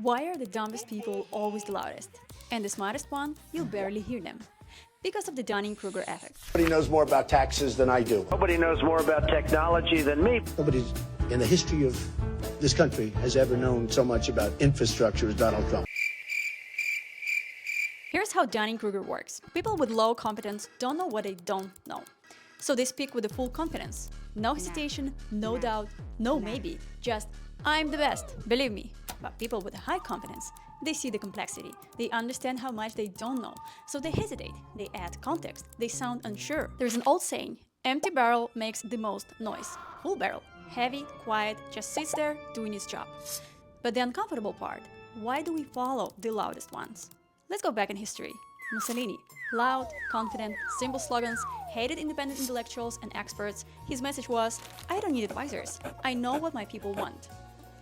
Why are the dumbest people always the loudest? And the smartest one, you'll barely hear them. Because of the Dunning-Kruger effect. Nobody knows more about taxes than I do. Nobody knows more about technology than me. Nobody in the history of this country has ever known so much about infrastructure as Donald Trump. Here's how Dunning-Kruger works. People with low competence don't know what they don't know. So they speak with the full confidence. No hesitation, no doubt, no maybe. Just, I'm the best, believe me. But people with high confidence, they see the complexity. They understand how much they don't know. So they hesitate, they add context, they sound unsure. There's an old saying, empty barrel makes the most noise. Full barrel, heavy, quiet, just sits there doing its job. But the uncomfortable part, why do we follow the loudest ones? Let's go back in history. Mussolini, loud, confident, simple slogans, hated independent intellectuals and experts. His message was, I don't need advisors. I know what my people want.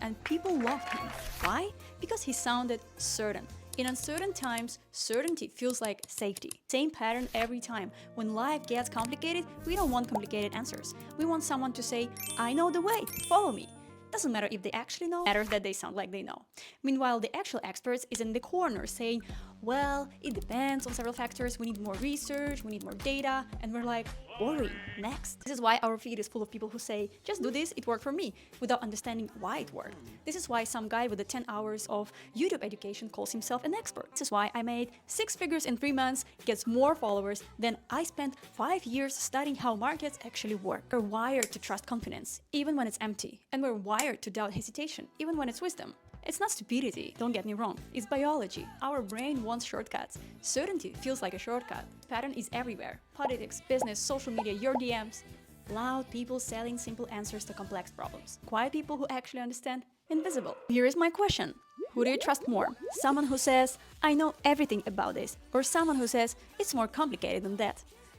And people loved him. Why? Because he sounded certain. In uncertain times, certainty feels like safety. Same pattern every time. When life gets complicated, we don't want complicated answers. We want someone to say, I know the way, follow me. Doesn't matter if they actually know, matters that they sound like they know. Meanwhile, the actual experts is in the corner saying, well, it depends on several factors, we need more research, we need more data, and we're like, boring, next. This is why our feed is full of people who say, just do this, it worked for me, without understanding why it worked. This is why some guy with the 10 hours of YouTube education calls himself an expert. This is why I made 6 figures in 3 months, gets more followers than I spent 5 years studying how markets actually work. We're wired to trust confidence, even when it's empty, and we're wired to doubt hesitation, even when it's wisdom. It's not stupidity, don't get me wrong. It's biology. Our brain wants shortcuts. Certainty feels like a shortcut. Pattern is everywhere. Politics, business, social media, your DMs. Loud people selling simple answers to complex problems. Quiet people who actually understand. Invisible. Here is my question. Who do you trust more? Someone who says, I know everything about this, or someone who says, it's more complicated than that?